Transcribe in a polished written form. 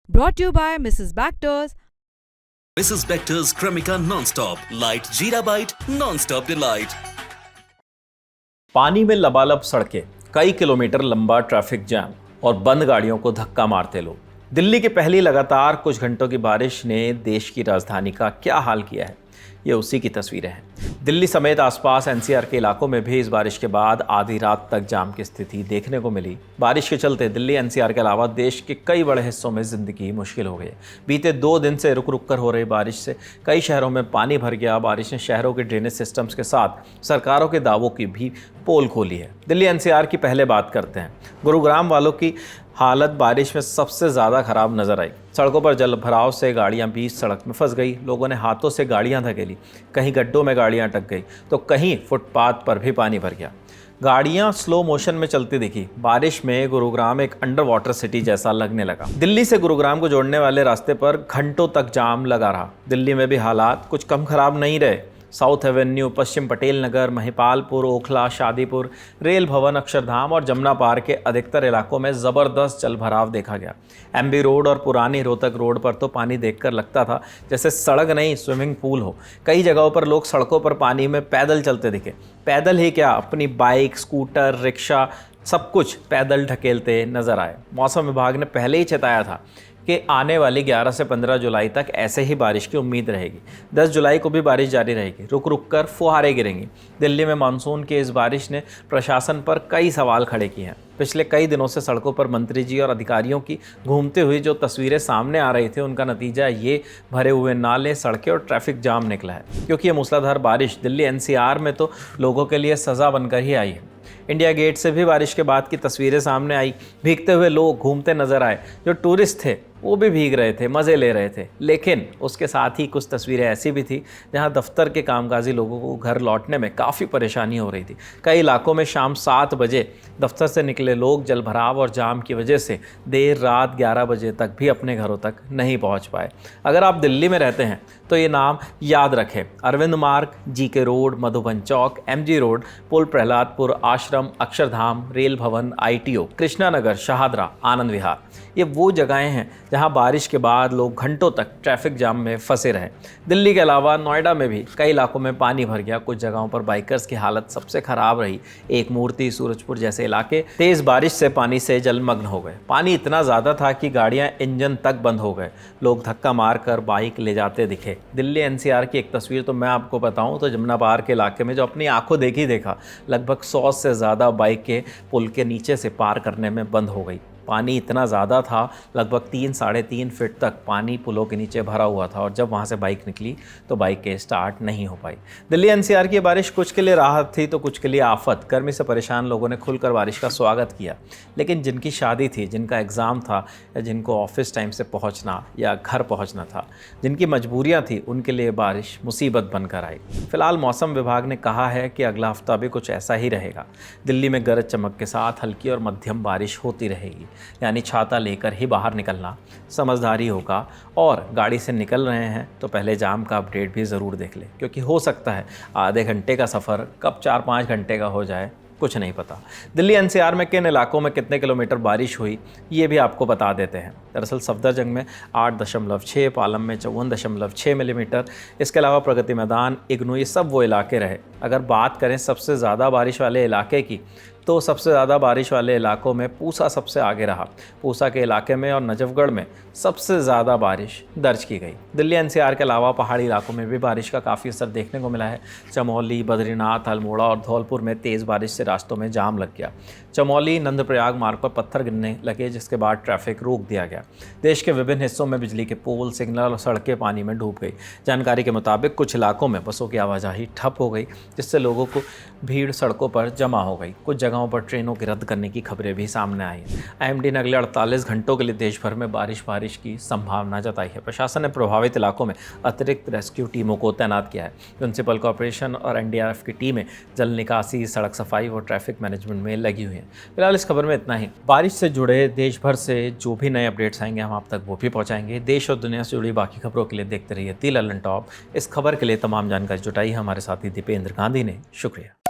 Brought to you by Mrs. Baxter's. Mrs. Bector's Cremica Non-Stop. Light Jeera Bite, Non-Stop Delight. पानी में लबालब सड़कें, कई किलोमीटर लंबा ट्रैफिक जैम और बंद गाड़ियों को धक्का मारते लोग। दिल्ली की पहली लगातार कुछ घंटों की बारिश ने देश की राजधानी का क्या हाल किया है, ये उसी की तस्वीरें हैं। दिल्ली समेत आसपास एनसीआर के इलाकों में भी इस बारिश के बाद आधी रात तक जाम की स्थिति देखने को मिली। बारिश के चलते दिल्ली एनसीआर के अलावा देश के कई बड़े हिस्सों में जिंदगी मुश्किल हो गई। बीते 2 दिन से रुक रुक कर हो रही बारिश से कई शहरों में पानी भर गया। बारिश ने शहरों के ड्रेनेज सिस्टम्स के साथ सरकारों के दावों की भी पोल खोली है। दिल्ली एनसीआर की पहले बात करते हैं। गुरुग्राम वालों की हालत बारिश में सबसे ज़्यादा खराब नजर आई। सड़कों पर जल भराव से गाड़ियां बीच सड़क में फंस गई। लोगों ने हाथों से गाड़ियां धकेली, कहीं गड्ढों में गाड़ियां अटक गई तो कहीं फुटपाथ पर भी पानी भर गया। गाड़ियां स्लो मोशन में चलती दिखी। बारिश में गुरुग्राम एक अंडर वाटर सिटी जैसा लगने लगा। दिल्ली से गुरुग्राम को जोड़ने वाले रास्ते पर घंटों तक जाम लगा रहा। दिल्ली में भी हालात कुछ कम खराब नहीं रहे। साउथ एवेन्यू, पश्चिम पटेल नगर, महिपालपुर, ओखला, शादीपुर, रेल भवन, अक्षरधाम और जमुना पार के अधिकतर इलाकों में ज़बरदस्त जल भराव देखा गया। एमबी रोड और पुरानी रोहतक रोड पर तो पानी देखकर लगता था जैसे सड़क नहीं स्विमिंग पूल हो। कई जगहों पर लोग सड़कों पर पानी में पैदल चलते दिखे। पैदल ही क्या, अपनी बाइक, स्कूटर, रिक्शा सब कुछ पैदल ढकेलते नजर आए। मौसम विभाग ने पहले ही चेताया था कि आने वाली 11 से 15 जुलाई तक ऐसे ही बारिश की उम्मीद रहेगी। 10 जुलाई को भी बारिश जारी रहेगी। रुक रुक कर फुहारें गिरेंगी। दिल्ली में मानसून की इस बारिश ने प्रशासन पर कई सवाल खड़े किए हैं। पिछले कई दिनों से सड़कों पर मंत्री जी और अधिकारियों की घूमते हुए जो तस्वीरें सामने आ रही थी, उनका नतीजा ये भरे हुए नाले, सड़कें और ट्रैफिक जाम निकला है। क्योंकि ये मूसलाधार बारिश दिल्ली एनसीआर में तो लोगों के लिए सज़ा बनकर ही आई है। इंडिया गेट से भी बारिश के बाद की तस्वीरें सामने आई। भीगते हुए लोग घूमते नजर आए। जो टूरिस्ट थे वो भी भीग रहे थे, मज़े ले रहे थे। लेकिन उसके साथ ही कुछ तस्वीरें ऐसी भी थी जहां दफ्तर के कामकाजी लोगों को घर लौटने में काफ़ी परेशानी हो रही थी। कई इलाकों में शाम 7 बजे दफ्तर से निकले लोग जल भराव और जाम की वजह से देर रात 11 बजे तक भी अपने घरों तक नहीं पहुंच पाए। अगर आप दिल्ली में रहते हैं तो ये नाम याद रखें। अरविंद मार्ग, जीके रोड, मधुबन चौक, एमजी रोड, पुल प्रहलादपुर, आश्रम, अक्षरधाम, रेल भवन, आईटीओ, कृष्णा नगर, शाहदरा, आनंद विहार, ये वो जगहें हैं जहां बारिश के बाद लोग घंटों तक ट्रैफिक जाम में फंसे रहे। दिल्ली के अलावा नोएडा में भी कई इलाकों में पानी भर गया। कुछ जगहों पर बाइकर्स की हालत सबसे खराब रही। एक मूर्ति, सूरजपुर जैसे इलाके तेज बारिश से पानी से जलमग्न हो गए। पानी इतना ज़्यादा था कि गाड़ियां इंजन तक बंद हो गए। लोग धक्का मार कर बाइक ले जाते दिखे। दिल्ली एनसीआर की एक तस्वीर तो मैं आपको बताऊं तो जमुना पार के इलाके में जो अपनी आंखों देखा, लगभग 100 से ज़्यादा बाइकें पुल के नीचे से पार करने में बंद हो गई। पानी इतना ज़्यादा था, लगभग 3-3.5 फीट तक पानी पुलों के नीचे भरा हुआ था और जब वहाँ से बाइक निकली तो बाइकें स्टार्ट नहीं हो पाई। दिल्ली एनसीआर की बारिश कुछ के लिए राहत थी तो कुछ के लिए आफत। गर्मी से परेशान लोगों ने खुलकर बारिश का स्वागत किया। लेकिन जिनकी शादी थी, जिनका एग्ज़ाम था या जिनको ऑफिस टाइम से पहुँचना या घर पहुँचना था, जिनकी मजबूरियाँ थी, उनके लिए बारिश मुसीबत बनकर आई। फिलहाल मौसम विभाग ने कहा है कि अगला हफ्ता भी कुछ ऐसा ही रहेगा। दिल्ली में गरज चमक के साथ हल्की और मध्यम बारिश होती रहेगी। यानी छाता लेकर ही बाहर निकलना समझदारी होगा। और गाड़ी से निकल रहे हैं तो पहले जाम का अपडेट भी ज़रूर देख लें, क्योंकि हो सकता है आधे घंटे का सफ़र कब 4-5 घंटे का हो जाए, कुछ नहीं पता। दिल्ली एनसीआर में किन इलाकों में कितने किलोमीटर बारिश हुई, ये भी आपको बता देते हैं। दरअसल सफदरजंग में 8.6, पालम में 54.6 मिलीमीटर। इसके अलावा प्रगति मैदान, इग्नू, ये सब वो इलाके रहे। अगर बात करें सबसे ज़्यादा बारिश वाले इलाके की, तो सबसे ज़्यादा बारिश वाले इलाकों में पूसा सबसे आगे रहा। पूसा के इलाके में और नजफगढ़ में सबसे ज़्यादा बारिश दर्ज की गई। दिल्ली एनसीआर के अलावा पहाड़ी इलाकों में भी बारिश का काफ़ी असर देखने को मिला है। चमोली, बद्रीनाथ, अल्मोड़ा और धौलपुर में तेज़ बारिश से रास्तों में जाम लग गया। चमोली नंदप्रयाग मार्ग पर पत्थर गिरने लगे, जिसके बाद ट्रैफिक रोक दिया गया। देश के विभिन्न हिस्सों में बिजली के पोल, सिग्नल और सड़कें पानी में डूब गई। जानकारी के मुताबिक कुछ इलाकों में बसों की आवाजाही ठप हो गई, जिससे लोगों को भीड़ सड़कों पर जमा हो गई। कुछ जगहों पर ट्रेनों के रद्द करने की खबरें भी सामने आई हैं। आईएमडी ने अगले 48 घंटों के लिए देश भर में बारिश की संभावना जताई है। प्रशासन ने प्रभावित इलाकों में अतिरिक्त रेस्क्यू टीमों को तैनात किया है। म्युनिसिपल कॉर्पोरेशन और एनडीआरएफ की टीमें जल निकासी, सड़क सफाई और ट्रैफिक मैनेजमेंट में लगी हुई हैं। फिलहाल इस खबर में इतना ही। बारिश से जुड़े देश भर से जो भी नए अपडेट्स आएंगे हम आप तक वो भी पहुंचाएंगे। देश और दुनिया से जुड़ी बाकी खबरों के लिए देखते रहिए दी ललन टॉप। इस खबर के लिए तमाम जानकारी जुटाई हमारे साथी दीपेंद्र गांधी ने। शुक्रिया।